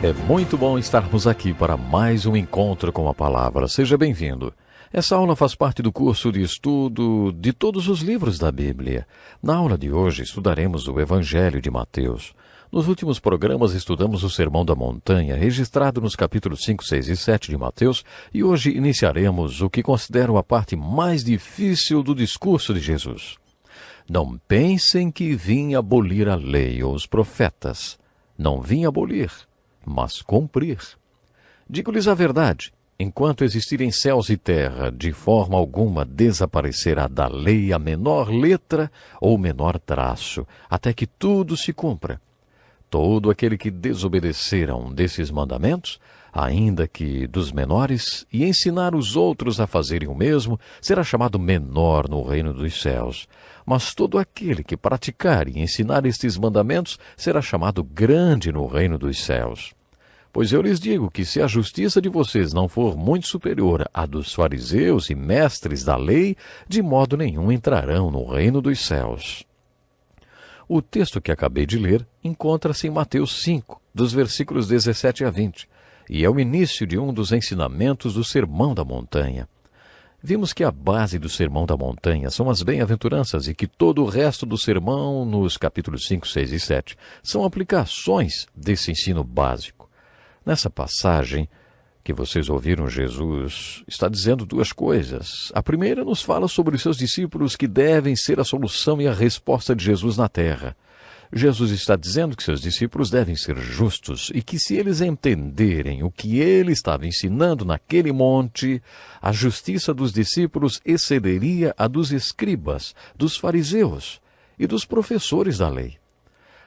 É muito bom estarmos aqui para mais um encontro com a palavra. Seja bem-vindo. Essa aula faz parte do curso de estudo de todos os livros da Bíblia. Na aula de hoje estudaremos o Evangelho de Mateus. Nos últimos programas estudamos o Sermão da Montanha, registrado nos capítulos 5, 6 e 7 de Mateus, e hoje iniciaremos o que considero a parte mais difícil do discurso de Jesus. Não pensem que vim abolir a lei ou os profetas. Não vim abolir, mas cumprir. Digo-lhes a verdade, enquanto existirem céus e terra, de forma alguma desaparecerá da lei a menor letra ou menor traço, até que tudo se cumpra. Todo aquele que desobedecer a um desses mandamentos, ainda que dos menores, e ensinar os outros a fazerem o mesmo, será chamado menor no reino dos céus. Mas todo aquele que praticar e ensinar estes mandamentos será chamado grande no reino dos céus. Pois eu lhes digo que se a justiça de vocês não for muito superior à dos fariseus e mestres da lei, de modo nenhum entrarão no reino dos céus. O texto que acabei de ler encontra-se em Mateus 5, dos versículos 17 a 20, e é o início de um dos ensinamentos do Sermão da Montanha. Vimos que a base do Sermão da Montanha são as bem-aventuranças e que todo o resto do sermão, nos capítulos 5, 6 e 7, são aplicações desse ensino básico. Nessa passagem que vocês ouviram, Jesus está dizendo duas coisas. A primeira nos fala sobre os seus discípulos que devem ser a solução e a resposta de Jesus na terra. Jesus está dizendo que seus discípulos devem ser justos e que se eles entenderem o que ele estava ensinando naquele monte, a justiça dos discípulos excederia a dos escribas, dos fariseus e dos professores da lei.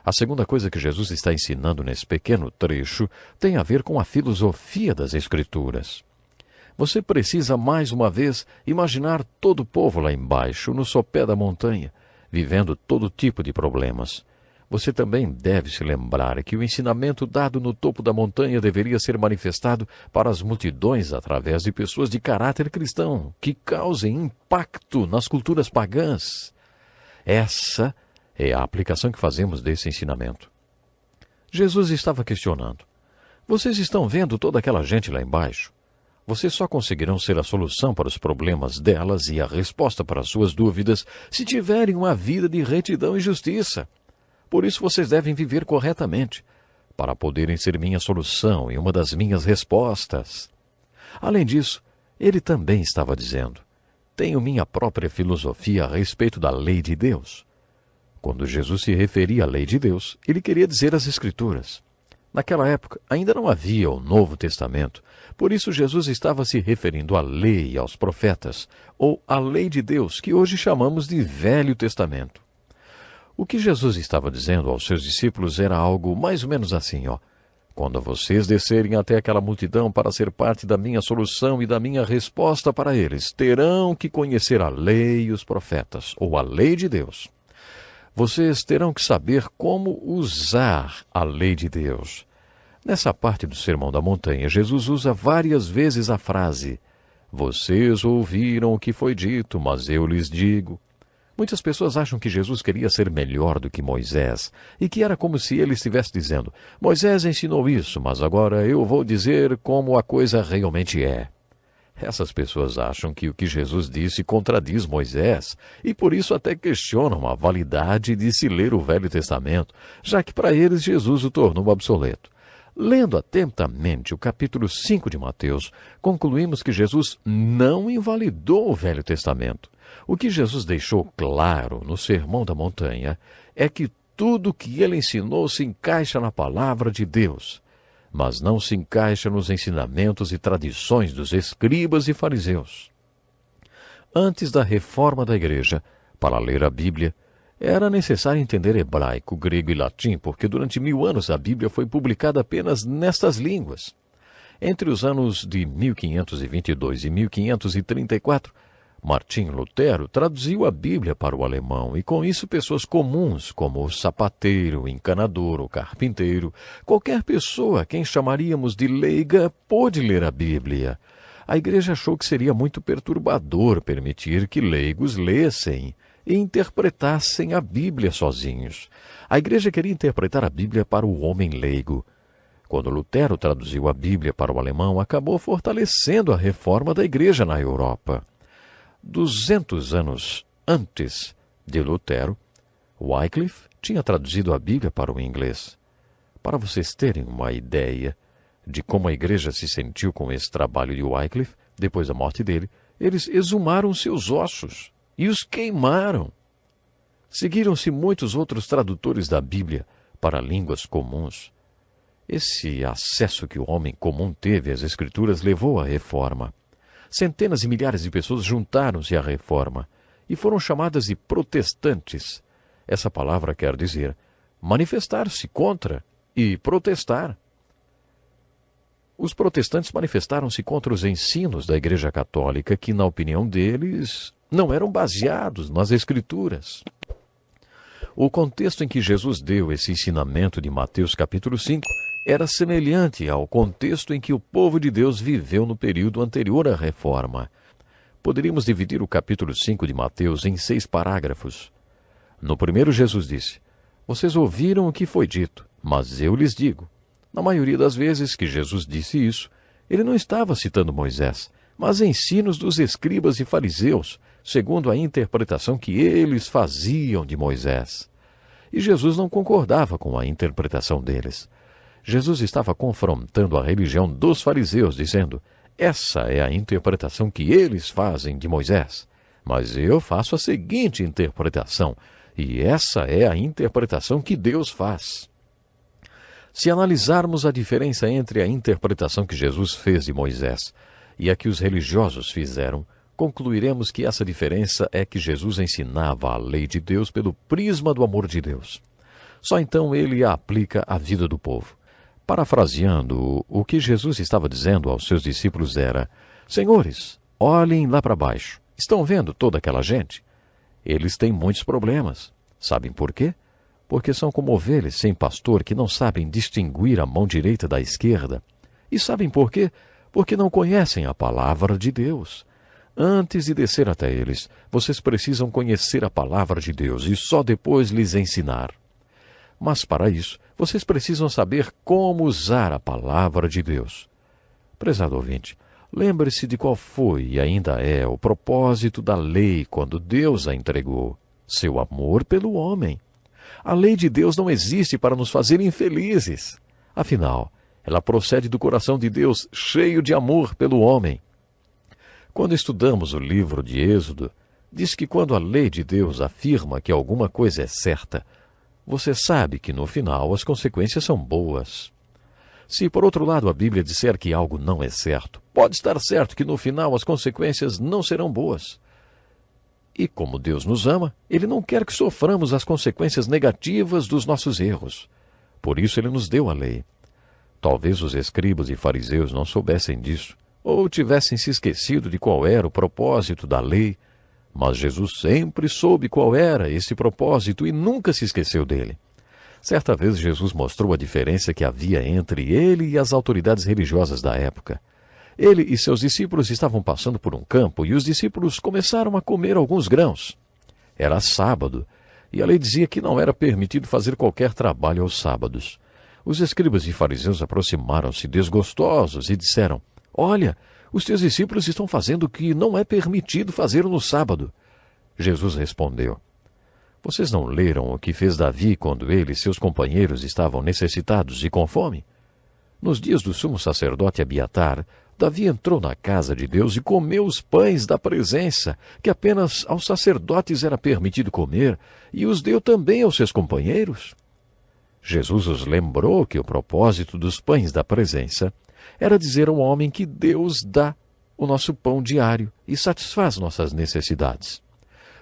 A segunda coisa que Jesus está ensinando nesse pequeno trecho tem a ver com a filosofia das Escrituras. Você precisa, mais uma vez, imaginar todo o povo lá embaixo, no sopé da montanha, vivendo todo tipo de problemas. Você também deve se lembrar que o ensinamento dado no topo da montanha deveria ser manifestado para as multidões através de pessoas de caráter cristão, que causem impacto nas culturas pagãs. Essa é a aplicação que fazemos desse ensinamento. Jesus estava questionando: vocês estão vendo toda aquela gente lá embaixo? Vocês só conseguirão ser a solução para os problemas delas e a resposta para as suas dúvidas se tiverem uma vida de retidão e justiça. Por isso vocês devem viver corretamente, para poderem ser minha solução e uma das minhas respostas. Além disso, ele também estava dizendo: tenho minha própria filosofia a respeito da lei de Deus. Quando Jesus se referia à lei de Deus, ele queria dizer as Escrituras. Naquela época, ainda não havia o Novo Testamento, por isso Jesus estava se referindo à lei e aos profetas, ou à lei de Deus, que hoje chamamos de Velho Testamento. O que Jesus estava dizendo aos seus discípulos era algo mais ou menos assim, quando vocês descerem até aquela multidão para ser parte da minha solução e da minha resposta para eles, terão que conhecer a lei e os profetas, ou a lei de Deus. Vocês terão que saber como usar a lei de Deus. Nessa parte do Sermão da Montanha, Jesus usa várias vezes a frase: vocês ouviram o que foi dito, mas eu lhes digo. Muitas pessoas acham que Jesus queria ser melhor do que Moisés, e que era como se ele estivesse dizendo: Moisés ensinou isso, mas agora eu vou dizer como a coisa realmente é. Essas pessoas acham que o que Jesus disse contradiz Moisés, e por isso até questionam a validade de se ler o Velho Testamento, já que para eles Jesus o tornou obsoleto. Lendo atentamente o capítulo 5 de Mateus, concluímos que Jesus não invalidou o Velho Testamento. O que Jesus deixou claro no Sermão da Montanha é que tudo o que ele ensinou se encaixa na palavra de Deus, mas não se encaixa nos ensinamentos e tradições dos escribas e fariseus. Antes da reforma da igreja, para ler a Bíblia, era necessário entender hebraico, grego e latim, porque durante 1000 anos a Bíblia foi publicada apenas nestas línguas. Entre os anos de 1522 e 1534, Martim Lutero traduziu a Bíblia para o alemão e com isso pessoas comuns como o sapateiro, o encanador, o carpinteiro, qualquer pessoa a quem chamaríamos de leiga pôde ler a Bíblia. A igreja achou que seria muito perturbador permitir que leigos lessem e interpretassem a Bíblia sozinhos. A igreja queria interpretar a Bíblia para o homem leigo. Quando Lutero traduziu a Bíblia para o alemão, acabou fortalecendo a reforma da Igreja na Europa. 200 anos antes de Lutero, Wycliffe tinha traduzido a Bíblia para o inglês. Para vocês terem uma ideia de como a Igreja se sentiu com esse trabalho de Wycliffe, depois da morte dele, eles exumaram seus ossos e os queimaram. Seguiram-se muitos outros tradutores da Bíblia para línguas comuns. Esse acesso que o homem comum teve às Escrituras levou à Reforma. Centenas e milhares de pessoas juntaram-se à Reforma e foram chamadas de protestantes. Essa palavra quer dizer manifestar-se contra e protestar. Os protestantes manifestaram-se contra os ensinos da Igreja Católica que, na opinião deles, não eram baseados nas Escrituras. O contexto em que Jesus deu esse ensinamento de Mateus capítulo 5 era semelhante ao contexto em que o povo de Deus viveu no período anterior à Reforma. Poderíamos dividir o capítulo 5 de Mateus em 6 parágrafos. No primeiro, Jesus disse: "Vocês ouviram o que foi dito, mas eu lhes digo." Na maioria das vezes que Jesus disse isso, ele não estava citando Moisés, mas ensinos dos escribas e fariseus, segundo a interpretação que eles faziam de Moisés. E Jesus não concordava com a interpretação deles. Jesus estava confrontando a religião dos fariseus, dizendo: "Essa é a interpretação que eles fazem de Moisés, mas eu faço a seguinte interpretação, e essa é a interpretação que Deus faz." Se analisarmos a diferença entre a interpretação que Jesus fez de Moisés e a que os religiosos fizeram, concluiremos que essa diferença é que Jesus ensinava a lei de Deus pelo prisma do amor de Deus. Só então ele a aplica à vida do povo. Parafraseando, o que Jesus estava dizendo aos seus discípulos era: "Senhores, olhem lá para baixo. Estão vendo toda aquela gente? Eles têm muitos problemas. Sabem por quê? Porque são como ovelhas sem pastor que não sabem distinguir a mão direita da esquerda. E sabem por quê? Porque não conhecem a palavra de Deus. Antes de descer até eles, vocês precisam conhecer a palavra de Deus e só depois lhes ensinar. Mas para isso, vocês precisam saber como usar a palavra de Deus." Prezado ouvinte, lembre-se de qual foi e ainda é o propósito da lei quando Deus a entregou: seu amor pelo homem. A lei de Deus não existe para nos fazer infelizes. Afinal, ela procede do coração de Deus, cheio de amor pelo homem. Quando estudamos o livro de Êxodo, diz que quando a lei de Deus afirma que alguma coisa é certa, você sabe que no final as consequências são boas. Se por outro lado a Bíblia disser que algo não é certo, pode estar certo que no final as consequências não serão boas. E como Deus nos ama, Ele não quer que soframos as consequências negativas dos nossos erros. Por isso Ele nos deu a lei. Talvez os escribas e fariseus não soubessem disso, ou tivessem se esquecido de qual era o propósito da lei, mas Jesus sempre soube qual era esse propósito e nunca se esqueceu dele. Certa vez Jesus mostrou a diferença que havia entre ele e as autoridades religiosas da época. Ele e seus discípulos estavam passando por um campo e os discípulos começaram a comer alguns grãos. Era sábado, e a lei dizia que não era permitido fazer qualquer trabalho aos sábados. Os escribas e fariseus aproximaram-se desgostosos e disseram: "Olha, os teus discípulos estão fazendo o que não é permitido fazer no sábado." Jesus respondeu: "Vocês não leram o que fez Davi quando ele e seus companheiros estavam necessitados e com fome? Nos dias do sumo sacerdote Abiatar, Davi entrou na casa de Deus e comeu os pães da presença, que apenas aos sacerdotes era permitido comer, e os deu também aos seus companheiros." Jesus os lembrou que o propósito dos pães da presença era dizer ao homem que Deus dá o nosso pão diário e satisfaz nossas necessidades.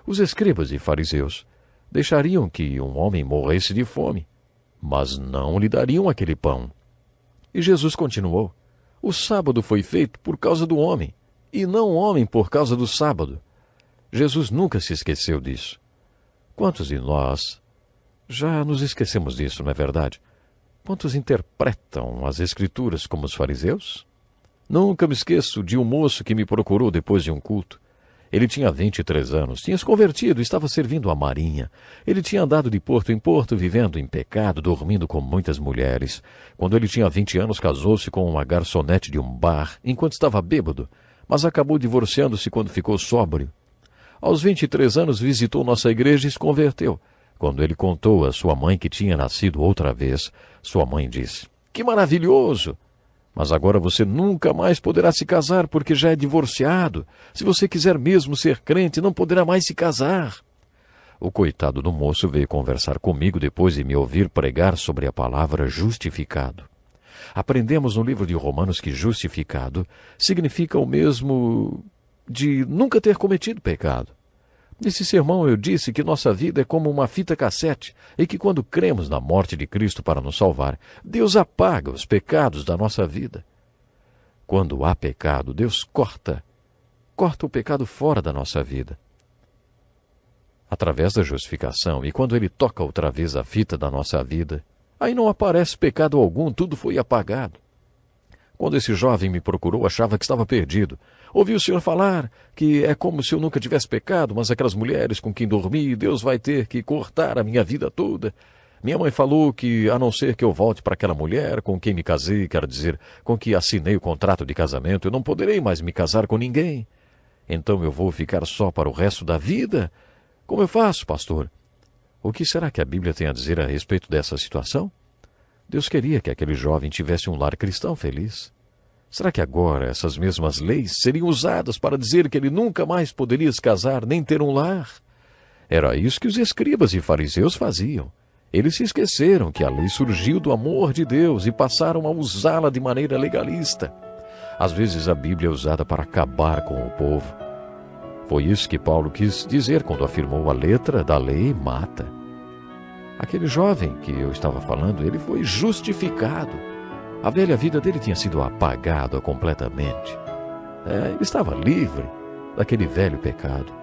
Os escribas e fariseus deixariam que um homem morresse de fome, mas não lhe dariam aquele pão. E Jesus continuou: "O sábado foi feito por causa do homem, e não o homem por causa do sábado." Jesus nunca se esqueceu disso. Quantos de nós já nos esquecemos disso, não é verdade? Quantos interpretam as Escrituras como os fariseus? Nunca me esqueço de um moço que me procurou depois de um culto. Ele tinha 23 anos, tinha se convertido, estava servindo a marinha. Ele tinha andado de porto em porto, vivendo em pecado, dormindo com muitas mulheres. Quando ele tinha 20 anos, casou-se com uma garçonete de um bar, enquanto estava bêbado, mas acabou divorciando-se quando ficou sóbrio. Aos 23 anos, visitou nossa igreja e se converteu. Quando ele contou à sua mãe que tinha nascido outra vez, sua mãe disse: "Que maravilhoso! Mas agora você nunca mais poderá se casar porque já é divorciado. Se você quiser mesmo ser crente, não poderá mais se casar." O coitado do moço veio conversar comigo depois de me ouvir pregar sobre a palavra justificado. Aprendemos no livro de Romanos que justificado significa o mesmo de nunca ter cometido pecado. Nesse sermão eu disse que nossa vida é como uma fita cassete e que quando cremos na morte de Cristo para nos salvar, Deus apaga os pecados da nossa vida. Quando há pecado, Deus corta o pecado fora da nossa vida. Através da justificação, e quando Ele toca outra vez a fita da nossa vida, aí não aparece pecado algum, tudo foi apagado. Quando esse jovem me procurou, achava que estava perdido. Ouvi o senhor falar que é como se eu nunca tivesse pecado, mas aquelas mulheres com quem dormi, Deus vai ter que cortar a minha vida toda. Minha mãe falou que, a não ser que eu volte para aquela mulher com quem me casei, quero dizer, com que assinei o contrato de casamento, eu não poderei mais me casar com ninguém. Então eu vou ficar só para o resto da vida? Como eu faço, pastor? O que será que a Bíblia tem a dizer a respeito dessa situação? Deus queria que aquele jovem tivesse um lar cristão feliz. Será que agora essas mesmas leis seriam usadas para dizer que ele nunca mais poderia se casar nem ter um lar? Era isso que os escribas e fariseus faziam. Eles se esqueceram que a lei surgiu do amor de Deus e passaram a usá-la de maneira legalista. Às vezes a Bíblia é usada para acabar com o povo. Foi isso que Paulo quis dizer quando afirmou: a letra da lei mata. Aquele jovem que eu estava falando, ele foi justificado. A velha vida dele tinha sido apagada completamente. Ele estava livre daquele velho pecado.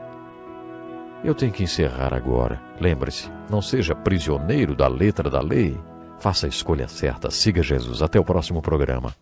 Eu tenho que encerrar agora. Lembre-se, não seja prisioneiro da letra da lei. Faça a escolha certa. Siga Jesus. Até o próximo programa.